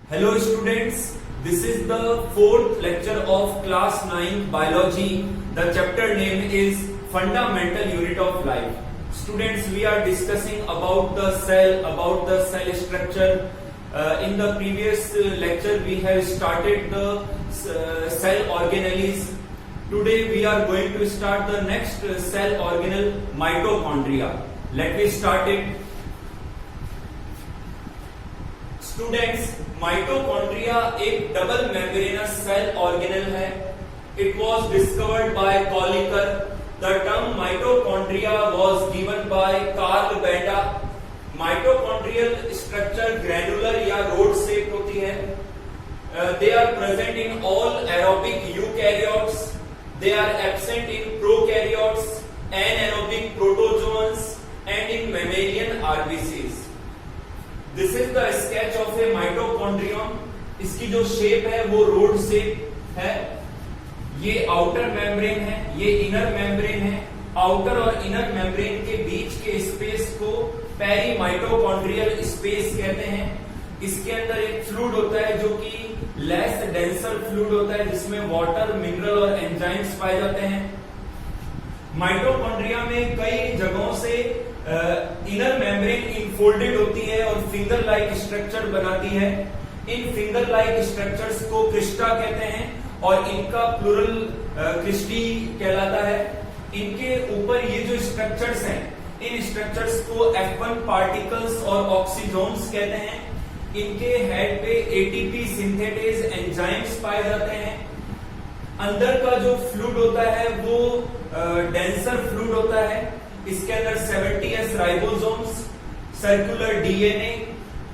Hello students, this is the fourth lecture of class 9 biology. The chapter name is Fundamental Unit of Life. Students, we are discussing about the cell structure. In the previous lecture we have started the cell organelles. Today we are going to start the next cell organelle, mitochondria. Let me start it. Students, mitochondria एक double membranous cell organelle है. It was discovered by Kolliker. The term mitochondria was given by Carl Benda. Mitochondrial structure granular या rod shape होती है. They are present in all aerobic eukaryotes. They are absent in prokaryotes, anaerobic protozoans and in mammalian RBCs. This is the sketch of a mitochondrium. इसकी जो shape है वो rod shape है. ये outer membrane है, ये इनर मेम्ब्रेन है. Outer और इनर मेम्ब्रेन के बीच के स्पेस को पेरी माइटोकॉन्ड्रियल स्पेस कहते हैं. इसके अंदर एक फ्लूइड होता है जो कि लेस डेंसर फ्लूइड होता है, जिसमें वाटर, मिनरल और एंजाइम्स पाए जाते हैं. माइटोकॉन्ड्रिया में कई जगहों से इनर मेम्ब्रेन इनफोल्डेड होती है और फिंगर लाइक स्ट्रक्चर बनाती है. इन फिंगर लाइक स्ट्रक्चर्स को क्रिस्टा कहते हैं और इनका प्लूरल क्रिस्टी कहलाता है. इनके ऊपर ये जो स्ट्रक्चर्स हैं, इन स्ट्रक्चर्स को F1 पार्टिकल्स और ऑक्सीजोन्स कहते हैं. इनके हेड पे एटीपी सिंथेटेज एंजाइम्स पाए जाते हैं. अंदर का जो फ्लूइड होता है वो डेंसर फ्लूइड होता है. इसके अंदर 70S राइबोसोम्स, सर्कुलर डीएनए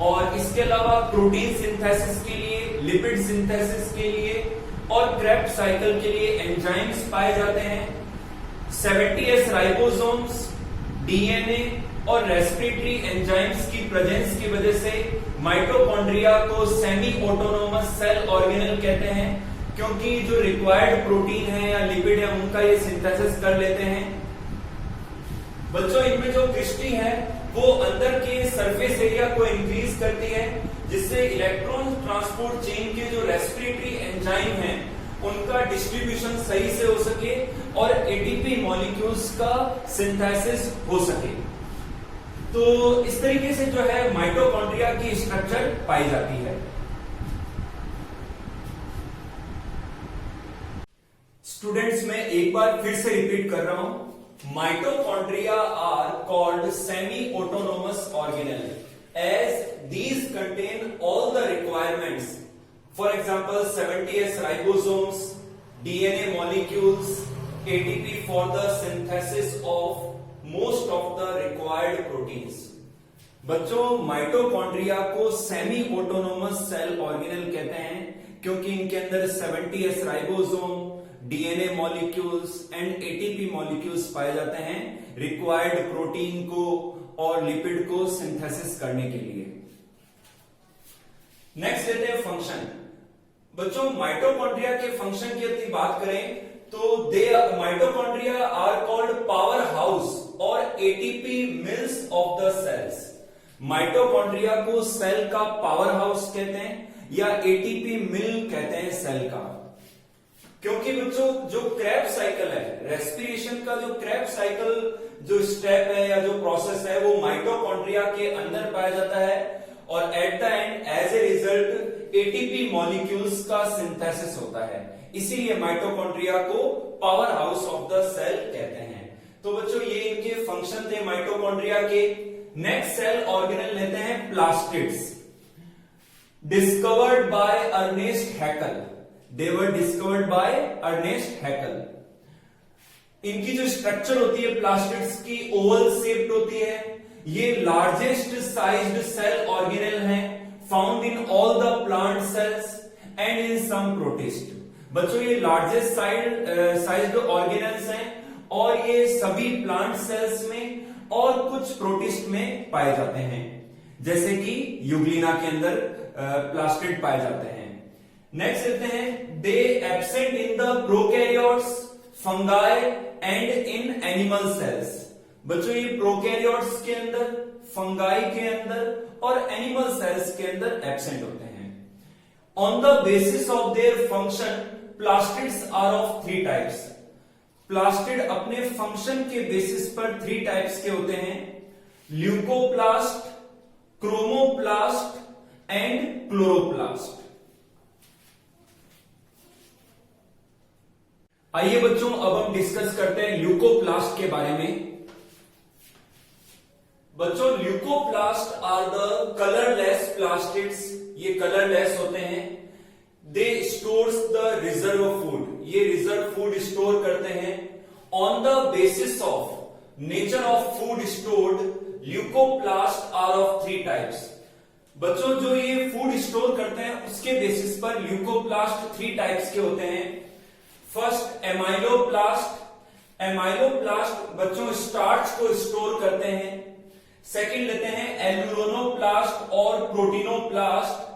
और इसके अलावा प्रोटीन सिंथेसिस के लिए, लिपिड सिंथेसिस के लिए और क्रेब्स साइकिल के लिए एंजाइम्स पाए जाते हैं. 70S राइबोसोम्स, डीएनए और रेस्पिरेटरी एंजाइम्स की प्रेजेंस की वजह से माइटोकॉन्ड्रिया को सेमी ऑटोनोमस सेल ऑर्गेनल कहते हैं, क्योंकि जो रिक्वायर्ड प्रोटीन है या लिपिड है उनका ये सिंथेसिस कर लेते हैं. बच्चों, इनमें जो क्रिस्टी है वो अंदर के सरफेस एरिया को इंक्रीज करती है, जिससे इलेक्ट्रॉन ट्रांसपोर्ट चेन के जो रेस्पिरेटरी एंजाइम हैं उनका डिस्ट्रीब्यूशन सही से हो सके और एटीपी मॉलिक्यूल्स का सिंथेसिस हो सके. तो इस तरीके से जो है माइटोकॉन्ड्रिया की स्ट्रक्चर पाई जाती है. स्टूडेंट्स, मैं एक बार फिर से रिपीट कर रहा हूं. Mitochondria are called semi-autonomous organelle as these contain all the requirements. For example, 70S ribosomes, DNA molecules, ATP for the synthesis of most of the required proteins. बच्चों, माइटोकॉन्ड्रिया को सेमी ऑटोनोमस सेल ऑर्गेनल कहते हैं क्योंकि इनके अंदर 70S ribosome, DNA molecules and ATP molecules पाए जाते हैं रिक्वायर्ड प्रोटीन को और लिपिड को सिंथेसिस करने के लिए. नेक्स्ट लेते हैं फंक्शन. बच्चों, माइटोकॉन्ड्रिया के फंक्शन की यदि बात करें तो mitochondria are called power house और ATP mills of the cells. Mitochondria को सेल का पावर हाउस कहते हैं या एटीपी मिल कहते हैं सेल का, क्योंकि बच्चों जो क्रेब्स साइकिल है, रेस्पिरेशन का जो क्रेब्स साइकिल जो स्टेप है या जो प्रोसेस है वो माइटोकॉन्ड्रिया के अंदर पाया जाता है और at the end as a result ATP molecules का सिंथेसिस होता है. इसीलिए माइटोकॉन्ड्रिया को power house of the cell कहते हैं. तो बच्चों, ये इनके फंक्शन थे माइटोकॉन्ड्रिया के. नेक्स्ट सेल ऑर्गेनल लेते हैं plastids. Discovered by Ernst Haeckel. They were discovered by Ernest Haeckel. इनकी जो स्ट्रक्चर होती है प्लास्टिड्स की, ओवल शेप्ड होती है. ये लार्जेस्ट साइज्ड सेल ऑर्गेनल हैं, found in all the plant cells and in some protist. बच्चों, ये लार्जेस्ट साइज्ड ऑर्गेनल्स हैं और ये सभी प्लांट सेल्स में और कुछ प्रोटिस्ट में पाए जाते हैं, जैसे कि यूग्लिना के अंदर प्लास्टिड पाए जाते हैं. नेक्स्ट लेते हैं, they absent in the prokaryotes, fungi and in animal cells. बच्चों, ये प्रोकैरियोट्स के अंदर, फंगाई के अंदर और एनिमल सेल्स के अंदर एब्सेंट होते हैं. On the basis of their function, plastids are of 3 types. Plastid अपने फंक्शन के बेसिस पर 3 टाइप्स के होते हैं, ल्यूकोप्लास्ट, क्रोमोप्लास्ट एंड क्लोरोप्लास्ट। आइए बच्चों अब हम डिस्कस करते हैं ल्यूकोप्लास्ट के बारे में। बच्चों leucoplast are the colourless plastids, ये कलरलेस होते हैं। They stores the reserve food, ये रिजर्व फूड स्टोर करते हैं। On the basis of nature of food stored, leucoplast are of 3 types. बच्चों जो ये फूड स्टोर करते हैं उसके बेसिस पर ल्यूकोप्लास्ट 3 टाइप्स के होते हैं। फर्स्ट एमाइलोप्लास्ट, एमाइलोप्लास्ट बच्चों स्टार्च को स्टोर करते हैं। सेकंड लेते हैं एल्यूरोनोप्लास्ट और प्रोटीनोप्लास्ट,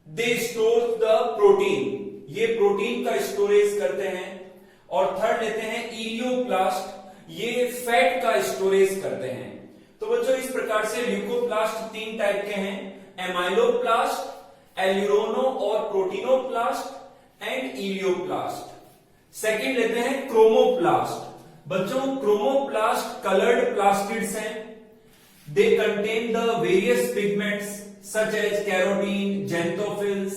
दे स्टोर द प्रोटीन, ये प्रोटीन का स्टोरेज करते हैं। और थर्ड लेते हैं इलियोप्लास्ट, ये फैट का स्टोरेज करते हैं। तो बच्चों इस प्रकार से ल्यूकोप्लास्ट 3 टाइप के हैं, एमाइलोप्लास्ट, एल्यूरोनो और प्रोटीनोप्लास्ट एंड इलियोप्लास्ट। सेकंड लेते हैं क्रोमोप्लास्ट। बच्चों क्रोमोप्लास्ट कलर्ड प्लास्टिड्स हैं। They contain the various pigments such as carotene, xanthophylls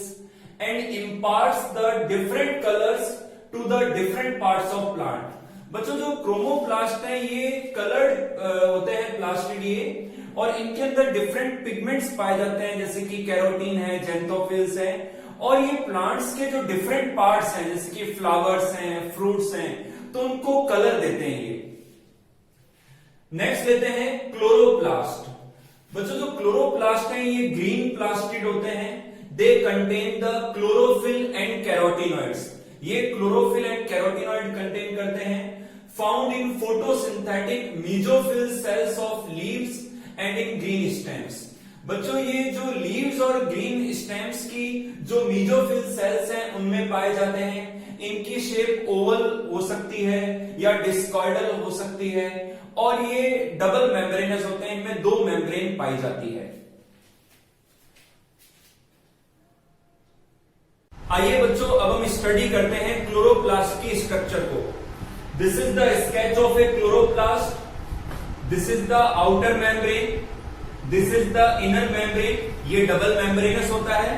and imparts the different colours to the different parts of plant. बच्चों जो क्रोमोप्लास्ट है ये कलर्ड होते हैं प्लास्टिड ये, और इनके अंदर डिफरेंट पिगमेंट्स पाए जाते हैं जैसे कि कैरोटीन है, जेंथोफिल्स है, और ये प्लांट्स के जो डिफरेंट पार्ट्स हैं जैसे कि फ्लावर्स हैं, फ्रूट्स हैं, तो उनको कलर देते हैं ये। नेक्स्ट लेते हैं क्लोरोप्लास्ट। बच्चों जो क्लोरोप्लास्ट हैं ये ग्रीन प्लास्टिड होते हैं। They contain the chlorophyll and carotenoids, ये क्लोरोफिल एंड कैरोटिनॉइड कंटेन करते हैं। Found in photosynthetic mesophyll cells of leaves and in green stems. बच्चों ये जो लीव्स और ग्रीन स्टेम्स की जो मीजोफिल सेल्स हैं उनमें पाए जाते हैं। इनकी शेप ओवल हो सकती है या डिस्कॉइडल हो सकती है, और ये डबल मेम्ब्रेनस होते हैं, इनमें 2 मेम्ब्रेन पाई जाती है। आइए बच्चों अब हम स्टडी करते हैं क्लोरोप्लास्ट की स्ट्रक्चर को। This is the sketch of a chloroplast, this is the outer membrane, this is the inner membrane, ये डबल मेम्ब्रेनस होता है,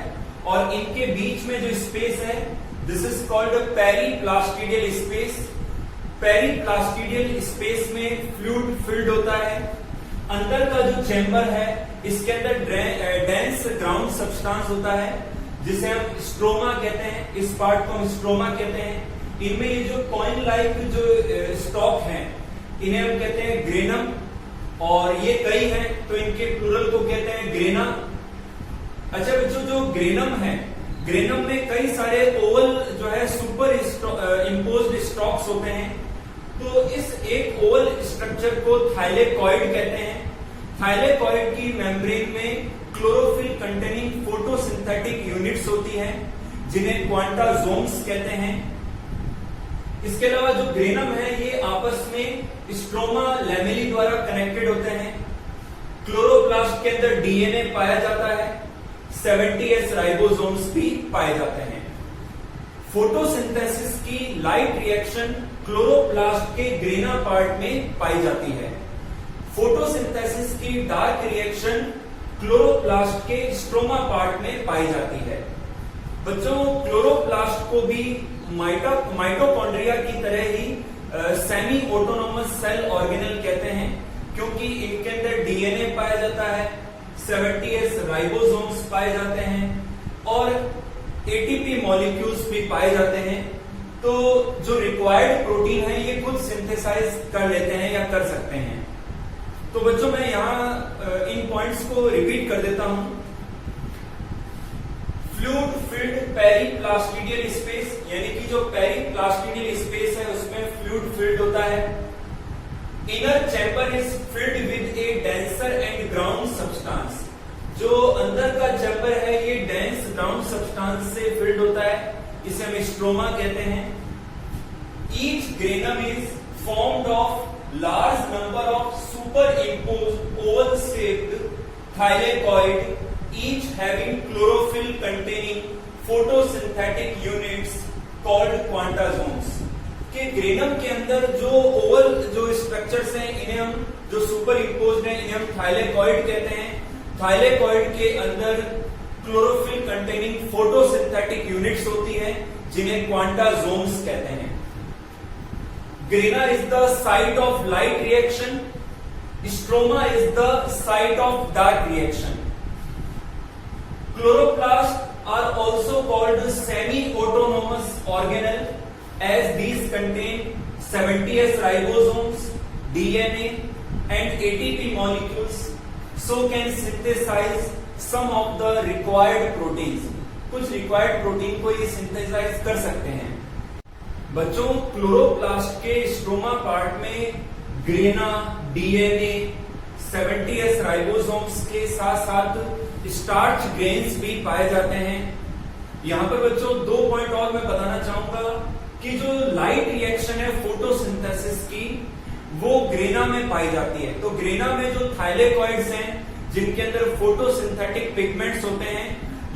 और इनके बीच में जो स्पेस है this is called periplastidial space. Periplastidial space में फ्लूइड फिल्ड होता है। अंदर का जो चेंबर है इसके अंदर डेंस ग्राउंड सब्सटेंस होता है जिसे हम स्ट्रोमा कहते हैं, इस पार्ट को हम स्ट्रोमा कहते हैं। इनमें ये जो कॉइन लाइक जो स्टॉक हैं इन्हें हम कहते हैं ग्रेनम, और ये कई हैं तो इनके प्लूरल को कहते हैं ग्रेना। अच्छा बच्चों जो ग्रेनम है, ग्रेनम में कई सारे ओवल जो है सुपर इम्पोज्ड स्टॉक्स होते हैं। तो इस एक ओवल स्ट्रक्चर को थाइलेकॉइड कहते हैं। थाइलेकॉइड की मेम्ब्रेन में क्लोरोफिल कंटेनिंग फोटोसिंथेटिक यूनिट्स होती हैं जिन्हें क्वांटाजोम्स कहते हैं। इसके अलावा जो ग्रेनम है ये आपस में स्ट्रोमा लैमेली द्वारा कनेक्टेड होते हैं। क्लोरोप्लास्ट के अंदर डीएनए पाया जाता है, 70S राइबोसोम्स भी पाए जाते हैं। फोटोसिंथेसिस की लाइट रिएक्शन क्लोरोप्लास्ट के ग्रेना पार्ट में पाई जाती है। फोटोसिंथेसिस की डार्क रिएक्शन क्लोरोप्लास्ट के स्ट्रोमा पार्ट में पाई जाती है। बच्चों क्लोरोप्लास्ट को भी माइटोकॉन्ड्रिया की तरह ही सेमी ऑटोनोमस सेल ऑर्गेनल कहते हैं, क्योंकि इनके अंदर डीएनए पाया जाता है, 70S राइबोसोम्स पाए जाते हैं और एटीपी मॉलिक्यूल्स भी पाए जाते हैं। तो जो रिक्वायर्ड प्रोटीन है ये खुद सिंथेसाइज कर लेते हैं या कर सकते हैं। तो बच्चों मैं यहां इन पॉइंट्स को रिपीट कर देता हूं। फ्लूइड फिल्ड पेरीप्लास्टिडियल स्पेस, यानी कि जो पेरीप्लास्टिडियल स्पेस है उसमें फ्लूइड फिल्ड होता है। Inner chamber is filled with A denser and ground substance, जो अंदर का चैम्बर है ये डेंस ग्राउंड सब्सटेंस से फिल्ड होता है, इसे हम स्ट्रोमा कहते हैं। Each granum is formed of large number of super imposed Oval shaped thylakoid each having chlorophyll containing photosynthetic units called quanta zones। कि ग्रेनम के अंदर जो ओवल जो स्ट्रक्चर्स हैं इन्हें हम जो सुपर इम्पोज्ड हैं इन्हें हम थाइलेकॉइड कहते हैं। थाइलेकॉइड के अंदर क्लोरोफिल कंटेनिंग फोटोसिंथेटिक यूनिट्स होती है जिन्हें क्वांटा जोन्स कहते हैं। Grana is the site of light reaction, stroma is the site of dark reaction. Chloroplast are also called semi autonomous organelle as these contain 70s ribosomes, DNA and ATP molecules, so can synthesize some of the required proteins। कुछ required protein को ये synthesize कर सकते हैं। बच्चों, chloroplast के stroma part में grana, DNA, 70s ribosomes के साथ साथ स्टार्च ग्रेन्स भी पाए जाते हैं। यहां पर बच्चों 2 पॉइंट और मैं बताना चाहूंगा कि जो लाइट रिएक्शन है फोटोसिंथेसिस की वो ग्रेना में पाई जाती है। तो ग्रेना में जो थाइलेकॉइड्स हैं जिनके अंदर फोटोसिंथेटिक पिगमेंट्स होते हैं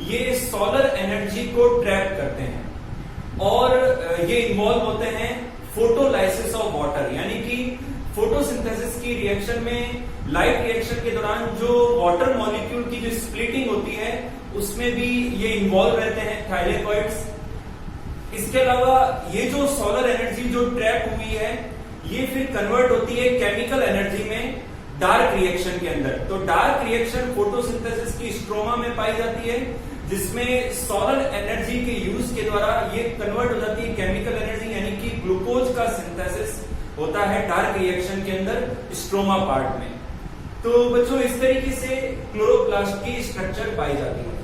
ये सोलर एनर्जी को ट्रैप करते हैं और ये इन्वॉल्व होते हैं फोटोलाइसिस ऑफ वाटर, यानी कि फोटोसिंथेसिस की रिएक्शन में लाइट रिएक्शन के दौरान जो वाटर मॉलिक्यूल की जो स्प्लिटिंग होती है उसमें भी ये इन्वॉल्व रहते हैं थाइलेकॉइड्स। इसके अलावा ये जो सोलर एनर्जी जो ट्रैप हुई है ये फिर कन्वर्ट होती है केमिकल एनर्जी में डार्क रिएक्शन के अंदर। तो डार्क रिएक्शन फोटोसिंथेसिस की स्ट्रोमा में पाई जाती है जिसमें सोलर एनर्जी के यूज के द्वारा ये कन्वर्ट हो जाती है केमिकल एनर्जी, यानी कि ग्लूकोज का सिंथेसिस होता है डार्क रिएक्शन के अंदर स्ट्रोमा पार्ट में। तो बच्चों इस तरीके से क्लोरोप्लास्ट की स्ट्रक्चर पाई जाती है।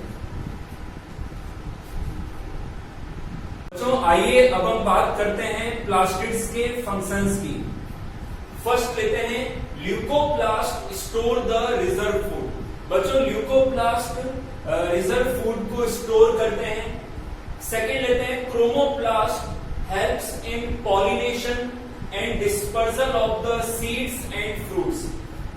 तो आइए अब हम बात करते हैं प्लास्टिड्स के फंक्शंस की। फर्स्ट लेते हैं leucoplast store the reserve food. बच्चों ल्यूकोप्लास्ट रिजर्व फूड को स्टोर करते हैं। सेकेंड लेते हैं chromoplast helps in pollination and dispersal of the seeds and fruits.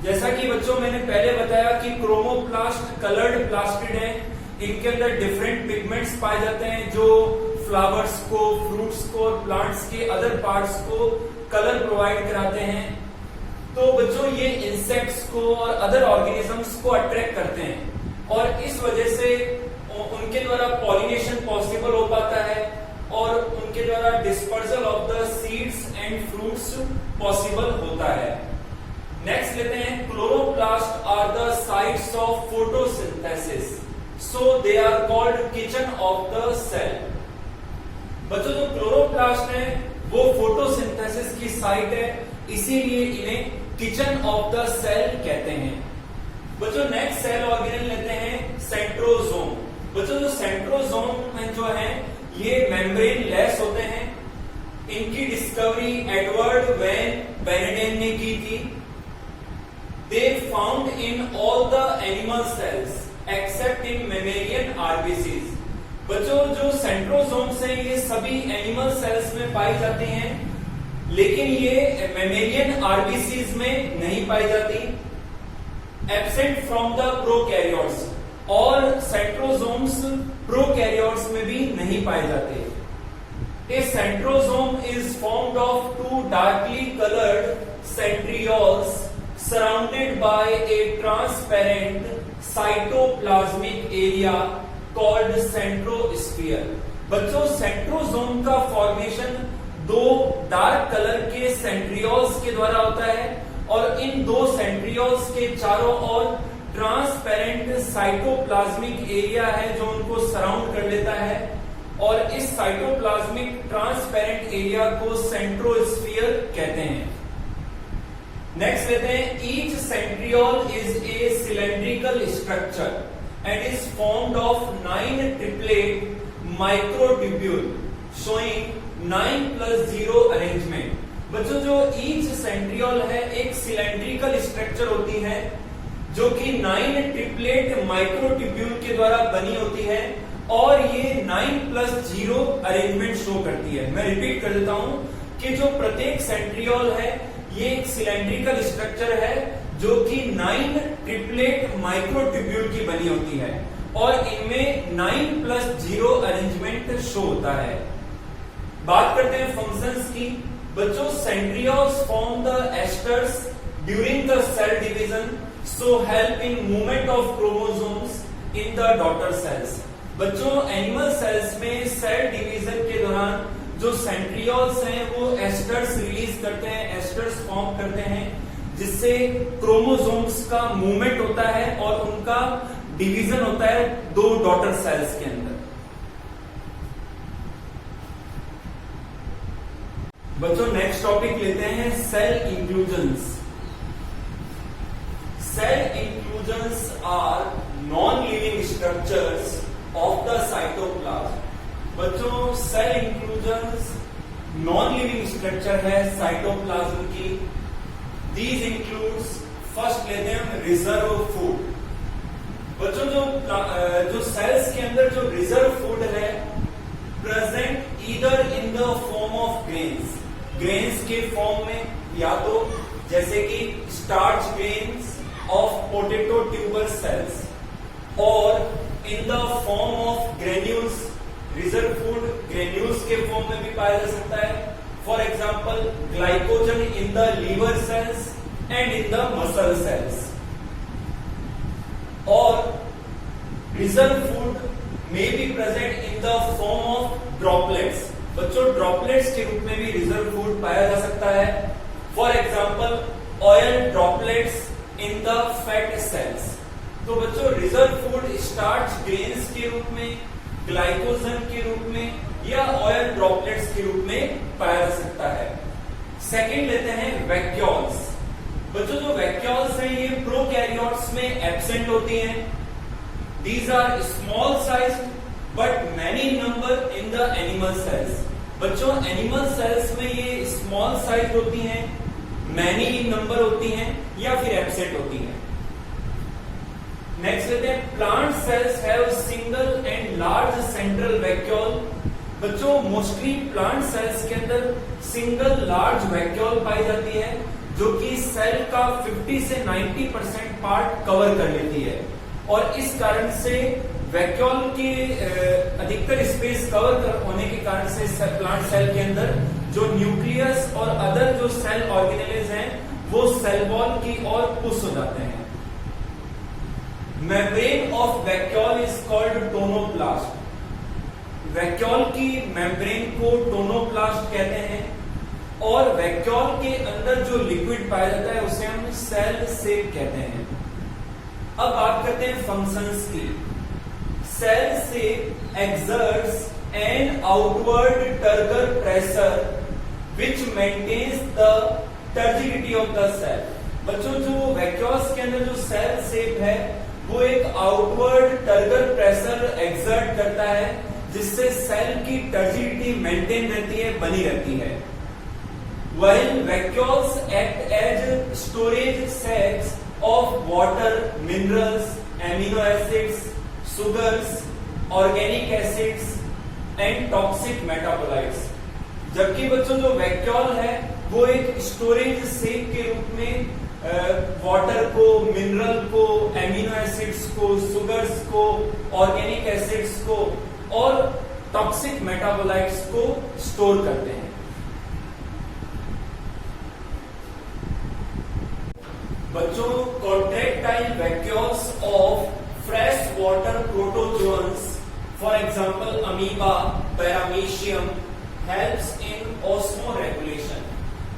जैसा कि बच्चों मैंने पहले बताया कि क्रोमोप्लास्ट कलर्ड प्लास्टिड है, इनके अंदर डिफरेंट पिगमेंट्स पाए जाते हैं जो फ्लावर्स को, फ्रूट्स को और प्लांट्स के अदर पार्ट्स को कलर प्रोवाइड कराते हैं। तो बच्चों ये इंसेक्ट्स को और अदर ऑर्गेनिजम्स को अट्रैक्ट करते हैं और इस वजह से उनके द्वारा पॉलिनेशन पॉसिबल हो पाता है और उनके द्वारा dispersal of the seeds and fruits possible होता है। नेक्स्ट लेते हैं chloroplast are the sites of photosynthesis, so they are called kitchen of the cell. बच्चों जो क्लोरोप्लास्ट है वो फोटोसिंथेसिस की साइट है, इसीलिए इन्हें किचन ऑफ द सेल कहते हैं। बच्चों नेक्स्ट सेल ऑर्गेनेल लेते हैं सेंट्रोसोम। बच्चों जो सेंट्रोसोम में जो है ये मेम्ब्रेन लेस होते हैं। इनकी डिस्कवरी एडवर्ड वैन बेनेडेन ने की थी। They found in all the animal sales accept in mammalian RBCs. बच्चों जो सेंट्रोसोम्स हैं ये सभी एनिमल सेल्स में पाई जाती हैं, लेकिन ये मेमेलियन आरबीसीज में नहीं पाई जाती। एब्सेंट फ्रॉम द प्रोकैरियोट्स, और सेंट्रोसोम्स प्रोकैरियोट्स में भी नहीं पाए जाते। A centrosome is formed of two darkly colored centrioles surrounded by a transparent cytoplasmic area called centrosphere। बच्चों सेंट्रोसोम का फॉर्मेशन दो डार्क कलर के सेंट्रियोल्स के द्वारा होता है और इन दो सेंट्रियोल्स के चारों ओर ट्रांसपेरेंट साइटोप्लाज्मिक एरिया है जो उनको सराउंड कर लेता है और इस साइटोप्लाज्मिक ट्रांसपेरेंट एरिया को सेंट्रोस्फीयर कहते हैं। नेक्स्ट लेते हैं each centriole is a cylindrical structure and is formed of 9 triplet microtubule showing 9+0 arrangement। बच्चों जो ईच सेंट्रियोल है एक सिलेंड्रिकल स्ट्रक्चर होती है जो कि 9 ट्रिपलेट माइक्रोट्यूब्यूल के द्वारा बनी होती है और ये 9+0 अरेंजमेंट शो करती है। मैं रिपीट कर देता हूं कि जो प्रत्येक सेंट्रियोल है ये एक सिलेंड्रिकल स्ट्रक्चर है जो कि 9 ट्रिपलेट माइक्रोट्यूब्यूल की बनी होती है और इनमें 9+0 अरेंजमेंट शो होता है। बात करते हैं फंक्शंस की। बच्चों, centrioles form the asters during the cell division, so help in movement of chromosomes in the daughter cells. बच्चों, एनिमल सेल्स में सेल डिवीजन के दौरान जो सेंट्रियोल्स हैं वो एस्टर्स रिलीज करते हैं, एस्टर्स फॉर्म करते हैं, जिससे क्रोमोसोम्स का मूवमेंट होता है और उनका डिवीजन होता है दो डॉटर सेल्स के अंदर। बच्चों, नेक्स्ट टॉपिक लेते हैं cell inclusions. Cell inclusions are non living structures of the cytoplasm. बच्चों, cell inclusions non living structure है साइटोप्लाज्म की। दीज इंक्लूड्स, फर्स्ट लेते हैं हम रिजर्व फूड। बच्चों, जो सेल्स के अंदर जो रिजर्व फूड है present either in the form of grains, grains के फॉर्म में, या तो जैसे कि starch grains of potato tuber cells, और in the form of granules, reserve food granules के फॉर्म में भी पाया जा सकता है। For example, glycogen in the liver cells and in the muscle cells. और reserve food may be present in the form of droplets. बच्चों, droplets के रूप में भी रिजर्व फूड पाया जा सकता है। For example, oil droplets in the fat cells. तो बच्चों, रिजर्व फूड स्टार्च ग्रेन्स के रूप में, ग्लाइकोजन के रूप में या ऑयल ड्रॉपलेट्स के रूप में पाया जा सकता है। सेकंड लेते हैं वैक्यूल्स। बच्चों, जो वैक्यूल्स हैं ये प्रोकैरियोट्स में एब्सेंट होती हैं। These are small sized but many number in the animal cells. बच्चों, एनिमल सेल्स में ये स्मॉल साइज होती हैं, मैनी नंबर होती हैं या फिर एब्सेंट होती हैं। नेक्स्ट लेते हैं plant cells have single and large central vacuole. बच्चों, मोस्टली प्लांट सेल्स के अंदर सिंगल लार्ज वैक्यूल पाई जाती है जो कि सेल का 50 से 90% पार्ट कवर कर लेती है, और इस कारण से वैक्यूल की अधिकतर स्पेस कवर होने के कारण से प्लांट सेल के अंदर जो न्यूक्लियस और अदर जो सेल ऑर्गेनेल्स हैं वो सेल वॉल की ओर पुश हो जाते हैं। Membrane of vacuole is called tonoplast. Vacuole की मेम्ब्रेन को टोनोप्लास्ट कहते हैं, और वैक्यूल के अंदर जो लिक्विड पाया जाता है उसे हम सेल सेप कहते हैं। अब बात करते हैं फंक्शंस की। Cell sap exerts an outward turgor pressure which maintains the turgidity of the cell. बच्चों, जो वैक्यूल्स के अंदर जो सेल सेप है वो एक आउटवर्ड टर्गर प्रेशर एक्सर्ट करता है, जिससे सेल की टर्जिडिटी मेंटेन रहती है, बनी रहती है। While vacuoles act as storage sacs of water, minerals, amino acids, sugars, organic acids and toxic metabolites। जबकि बच्चों, जो वैक्यूल है वो एक स्टोरेज सेक के रूप में वाटर को, मिनरल को, एमिनो एसिड्स को, सुगर्स को, ऑर्गेनिक एसिड्स को और टॉक्सिक मेटाबोलाइट्स को स्टोर करते हैं। बच्चों, contractile vacuoles of fresh water protozoans, for example amoeba, paramecium, helps in osmoregulation.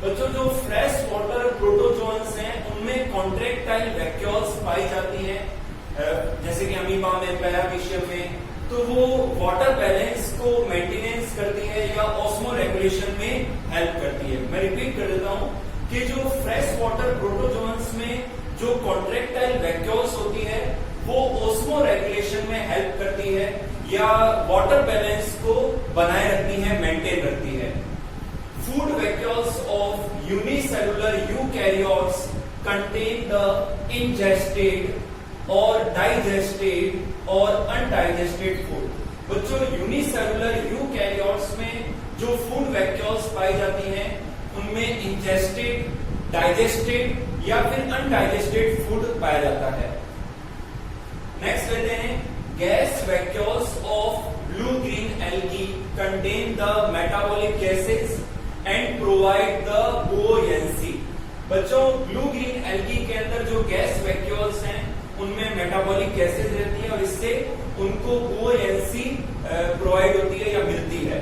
बच्चों, जो फ्रेश वाटर प्रोटोजोअन्स हैं उनमें कॉन्ट्रैक्टाइल वैक्यूल्स पाई जाती हैं, जैसे कि अमीबा में, पैरामीशियम में, तो वो वाटर बैलेंस को मेंटेनेंस करती है या ऑस्मोरेगुलेशन में हेल्प करती है। मैं रिपीट कर देता हूं कि जो फ्रेश वाटर प्रोटोजोअन्स में जो कॉन्ट्रैक्टाइल वैक्यूल्स होती है वो ऑस्मोरेगुलेशन में हेल्प करती है या वाटर बैलेंस को बनाए रखती है, मेंटेन रखती है। Food vacuoles of unicellular eukaryotes contain the ingested और डाइजेस्टेड और अनडाइजेस्टेड फूड। बच्चों, यूनिसेलुलर यूकैरियोट्स में जो फूड वैक्यूल्स पाई जाती हैं उनमें इंजेस्टेड, डाइजेस्टेड या फिर अनडाइजेस्टेड फूड पाया जाता है। नेक्स्ट लेते हैं, gas vacuoles of blue green algae contain the metabolic gases and provide the buoyancy. बच्चों, ब्लू ग्रीन एल्गी के अंदर जो गैस वैक्यूल्स हैं उनमें मेटाबॉलिक गैसेस रहती है और इससे उनको ओएनसी प्रोवाइड होती है या मिलती है।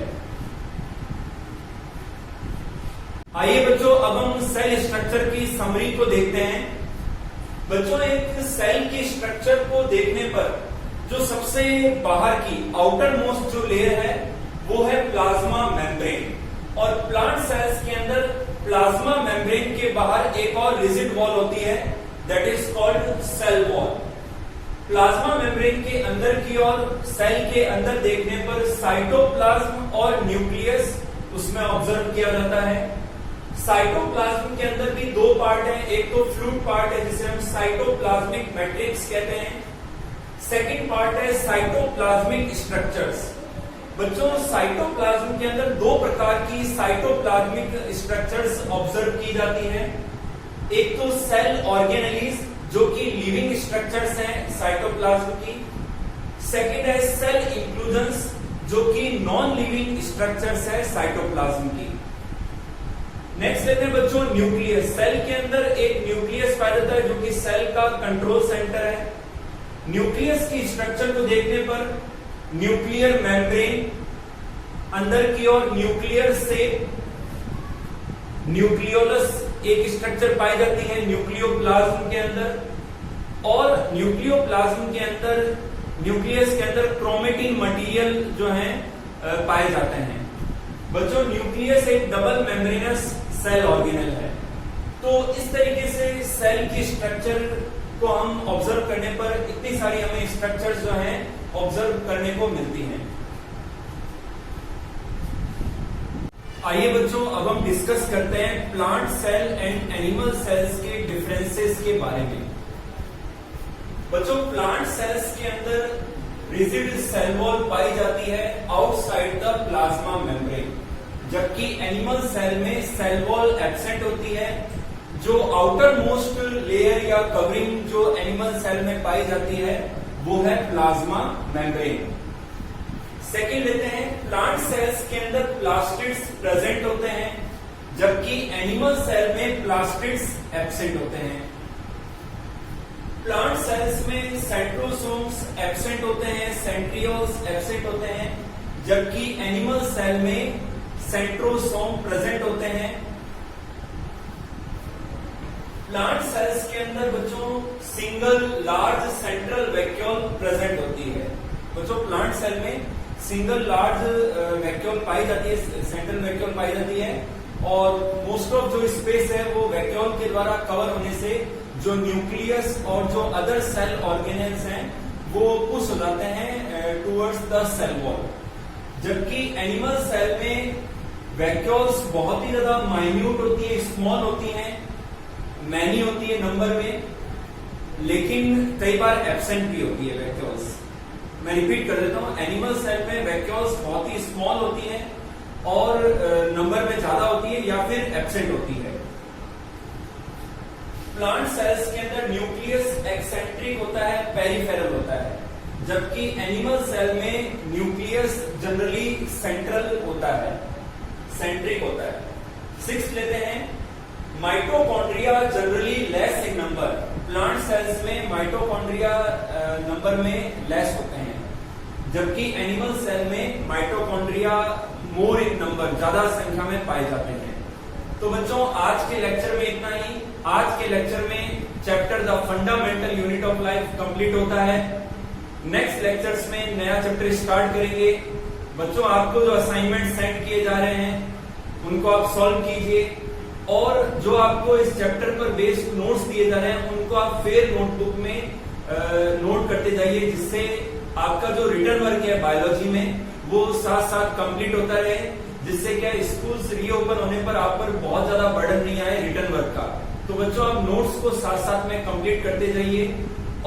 आइए बच्चों, अब हम सेल स्ट्रक्चर की समरी को देखते हैं। बच्चों, एक सेल की स्ट्रक्चर को देखने पर जो सबसे बाहर की आउटर मोस्ट जो लेयर है वो है प्लाज्मा मेम्ब्रेन, और प्लांट सेल्स के अंदर प्लाज्मा मेम्ब्रेन के बाहर एक और रिजिड वॉल होती है, that is called cell wall. Plasma membrane के अंदर की ओर सेल के अंदर देखने पर साइटोप्लाज्म और न्यूक्लियस उसमें ऑब्जर्व किया जाता है। साइटोप्लाज्म के अंदर भी दो पार्ट हैं, एक तो फ्लूइड पार्ट है जिसे हम साइटोप्लाज्मिक मैट्रिक्स कहते हैं, सेकंड पार्ट है साइटोप्लाज्मिक स्ट्रक्चर्स। बच्चों, साइटोप्लाज्म के अंदर दो प्रकार की साइटोप्लाज्मिक स्ट्रक्चर्स ऑब्जर्व की जाती हैं। एक तो सेल ऑर्गेनेलीज जो कि लिविंग स्ट्रक्चर्स हैं साइटोप्लाज्म की, सेकंड है सेल इंक्लूजन्स जो कि नॉन लिविंग स्ट्रक्चर्स है साइटोप्लाज्म की। नेक्स्ट लेते हैं बच्चों न्यूक्लियस। सेल के अंदर एक न्यूक्लियस पाया जाता है जो कि सेल का कंट्रोल सेंटर है। न्यूक्लियस की स्ट्रक्चर को देखने पर न्यूक्लियर मेम्ब्रेन, अंदर की ओर न्यूक्लियर से न्यूक्लियोलस एक स्ट्रक्चर पाई जाती है न्यूक्लियोप्लाज्म के अंदर, और न्यूक्लियोप्लाज्म के अंदर न्यूक्लियस के अंदर क्रोमेटिन मटेरियल जो है पाए जाते हैं। बच्चों, न्यूक्लियस एक डबल मेम्ब्रेनस सेल ऑर्गेनेल है। तो इस तरीके से सेल की स्ट्रक्चर को हम ऑब्जर्व करने पर इतनी सारी हमें स्ट्रक्चर्स जो हैं ऑब्जर्व करने को मिलती हैं। आइए बच्चों, अब हम डिस्कस करते हैं plant cell and animal cells के डिफरेंसेस के बारे में। बच्चों, प्लांट सेल्स के अंदर रिजिड सेल वॉल पाई जाती है आउटसाइड द प्लाज्मा मेम्ब्रेन, जबकि एनिमल सेल में सेल वॉल एब्सेंट होती है। जो आउटर मोस्ट लेयर या कवरिंग जो एनिमल सेल में पाई जाती है वो है प्लाज्मा मेम्ब्रेन। सेकेंड लेते हैं, प्लांट सेल्स के अंदर प्लास्टिड्स प्रेजेंट होते हैं, जबकि एनिमल सेल में प्लास्टिड्स एब्सेंट होते हैं। प्लांट सेल्स में सेंट्रोसोम्स एब्सेंट होते हैं, सेंट्रियोल्स एब्सेंट होते हैं, जबकि एनिमल सेल में सेंट्रोसोम प्रेजेंट होते हैं। प्लांट सेल्स के अंदर बच्चों single large central vacuole present होती है। बच्चों, प्लांट सेल में सिंगल लार्ज वैक्यूल पाई जाती है, सेंट्रल वैक्यूल पाई जाती है, और मोस्ट ऑफ जो स्पेस है वो वैक्यूल के द्वारा कवर होने से जो न्यूक्लियस और जो अदर सेल ऑर्गेनेल्स हैं वो पुश हो जाते हैं टुवर्ड्स द सेल वॉल। जबकि एनिमल सेल में वैक्यूल्स बहुत ही ज्यादा माइन्यूट होती है, स्मॉल होती हैं, मैनी होती है नंबर में, लेकिन कई बार एब्सेंट भी होती है वैक्यूल्स। मैं रिपीट कर देता हूं, एनिमल सेल में वैक्यूल्स बहुत ही स्मॉल होती हैं और नंबर में ज्यादा होती है या फिर एब्सेंट होती है। प्लांट सेल्स के अंदर न्यूक्लियस एक्सेंट्रिक होता है, पेरिफेरल होता है, जबकि एनिमल सेल में न्यूक्लियस जनरली सेंट्रल होता है, सेंट्रिक होता है। सिक्स लेते हैं, mitochondria generally less in number. Plant cells में माइटोकॉन्ड्रिया नंबर में लेस होते हैं, जबकि एनिमल सेल में माइटोकॉन्ड्रिया मोर इन नंबर, ज्यादा संख्या में पाए जाते हैं। तो बच्चों, आज के लेक्चर में इतना ही। आज के लेक्चर में chapter the fundamental unit of life complete होता है। नेक्स्ट लेक्चर्स में नया चैप्टर स्टार्ट करेंगे। बच्चों, आपको जो असाइनमेंट सेंड किए जा रहे हैं उनको आप सॉल्व कीजिए, और जो आपको इस चैप्टर पर बेस्ड नोट्स दिए जा रहे हैं उनको आप फेयर नोटबुक में नोट करते जाइए, जिससे आपका जो रिटर्न वर्क है बायोलॉजी में वो साथ साथ कंप्लीट होता रहे, जिससे क्या स्कूल्स रीओपन होने पर आप पर बहुत ज्यादा बर्डन नहीं आए रिटर्न वर्क का। तो बच्चों, आप नोट्स को साथ साथ में कंप्लीट करते जाइए,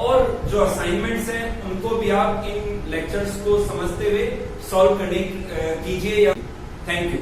और जो असाइनमेंट्स हैं उनको भी आप इन लेक्चर्स को समझते हुए सॉल्व करने कीजिए। Thank you.